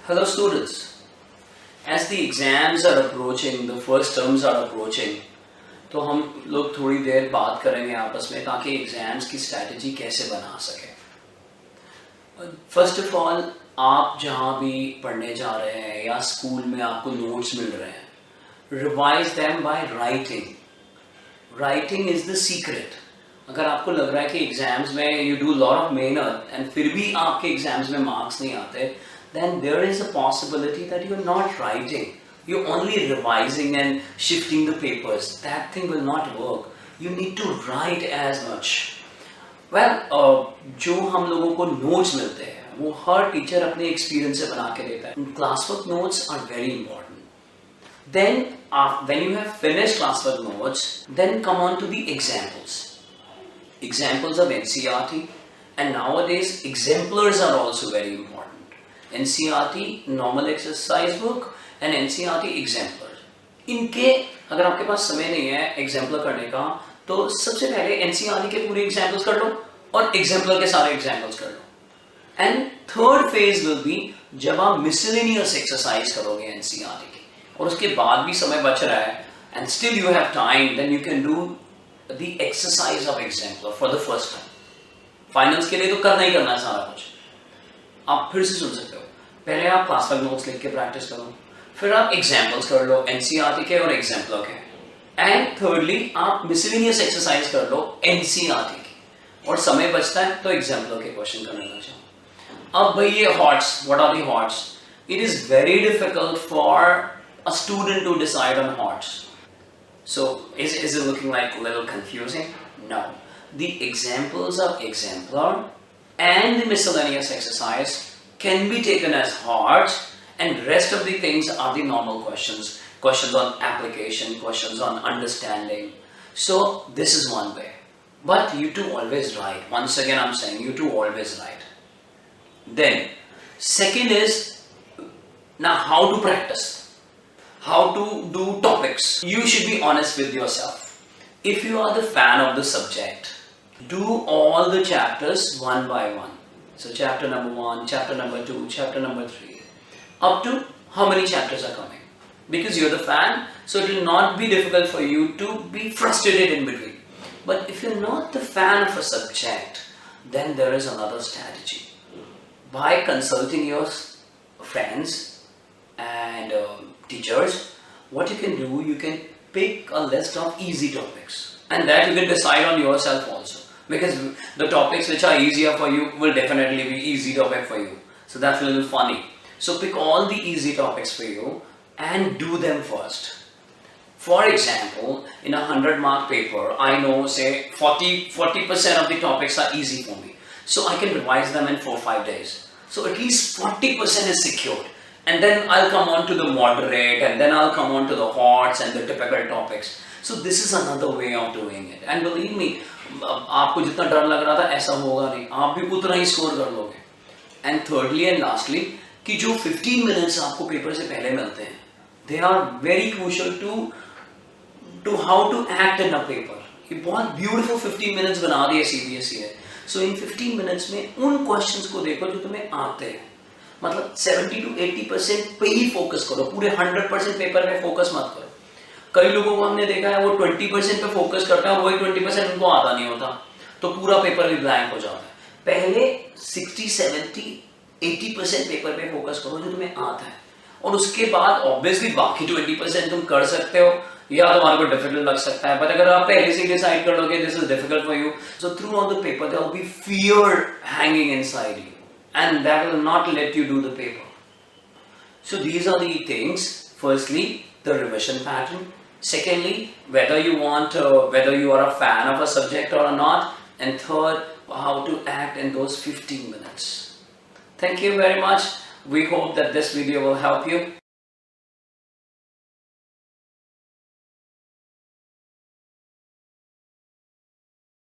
Hello students, as the exams are approaching, the first terms are approaching, तो हम लोग थोड़ी देर बात करेंगे आपस में ताकि एग्जाम्स की स्ट्रैटेजी कैसे बना सकें। फर्स्ट ऑफ ऑल, आप जहाँ भी पढ़ने जा रहे हैं या स्कूल में आपको नोट्स मिल रहे हैं, revise them by writing. Writing is the secret. अगर आपको लग रहा है कि एग्जाम्स में यू डू लॉट ऑफ मेहनत एंड फिर भी आपके एग्जाम्स में मार्क्स नहीं आते, then there is a possibility that you're not writing. You're only revising and shifting the papers. That thing will not work. You need to write as much. Well, जो हम लोगों को notes मिलते हैं वो हर टीचर अपने एक्सपीरियंस से बना के देता है। Classwork notes are very important. Then, when you have finished classwork notes, then come on to the examples. Examples of NCERT, and nowadays exemplars are also very important. NCERT normal exercise book and NCERT exemplar. इनके अगर आपके पास समय नहीं है exemplar करने का, तो सबसे पहले NCERT के पूरे examples कर लो और exemplar के सारे examples कर लो. And third phase will be जब आप miscellaneous exercise करोगे NCERT की और उसके बाद भी समय बच रहा है and still you have time, then you can do the exercise of exemplar for the first time. Finals के लिए तो करना ही करना है सारा कुछ. आप फिर से सुन सकते हो, पहले आप क्लासवर्क नोट्स लिख के प्रैक्टिस करो, फिर आप एग्जाम्पल्स कर लो एनसीईआरटी के और एग्जाम्पलर के, एंड थर्डली आप मिसलेनियस एक्सरसाइज कर लो एनसीईआरटी की, और समय बचता है तो एग्जाम्पलर के क्वेश्चन करने लग जाओ। अब भाई ये hots, what are the hots? It is very difficult for a student to decide on hots. So is it looking like a little confusing? No. The examples of exemplar and the miscellaneous exercise can be taken as hard, and rest of the things are the normal questions. Questions on application, questions on understanding. So this is one way. But you two always write. Once again I'm saying you two always write. Then second is now how to practice. How to do topics. You should be honest with yourself. If you are the fan of the subject, do all the chapters one by one. So chapter number 1, chapter number 2, chapter number 3. Up to how many chapters are coming. Because you're the fan, so it will not be difficult for you to be frustrated in between. But if you're not the fan of a subject, then there is another strategy. By consulting your friends and teachers, what you can do, you can pick a list of easy topics, and that you can decide on yourself also, because the topics which are easier for you will definitely be easy topic for you, so that's a little funny. So pick all the easy topics for you and do them first. For example, in a 100-mark paper, I know say 40% of the topics are easy for me, so I can revise them in 4-5 days, so at least 40% is secured. And then I'll come on to the moderate, and then I'll come on to the hots and the typical topics. So this is another way of doing it. And believe me, आपको जितना डर लग रहा था ऐसा होगा नहीं, आप भी उतना ही स्कोर कर लोगे. And thirdly and lastly, कि जो 15 minutes आपको पेपर से पहले मिलते हैं, they are very crucial to how to act in a paper. ये बहुत beautiful 15 minutes बना दिए CBSE है. So in 15 minutes में उन questions को देखो जो तुम्हें आते हैं. मतलब 70 to 80% पे ही फोकस करो, पूरे 100% पेपर पे फोकस मत करो. कई लोगों को हमने देखा है वो 20% पे फोकस करते हैं, वही 20% उनको आता नहीं होता, तो पूरा पेपर भी ब्लैंक हो जाता है. पहले 60, 70, 80% पेपर पे फोकस करो जो तुम्हें आता है, और उसके बाद ऑब्वियसली बाकी 20% तुम कर सकते हो या तुम्हारे को डिफिकल्ट लग सकता है. बट अगर आप पहले से डिसाइड कर लोगे this is difficult for you, so through on the paper there will be fear hanging inside you, and that will not let you do the paper. So these are the things. Firstly, the revision pattern. Secondly, whether you are a fan of a subject or not. And third, how to act in those 15 minutes. Thank you very much. We hope that this video will help you.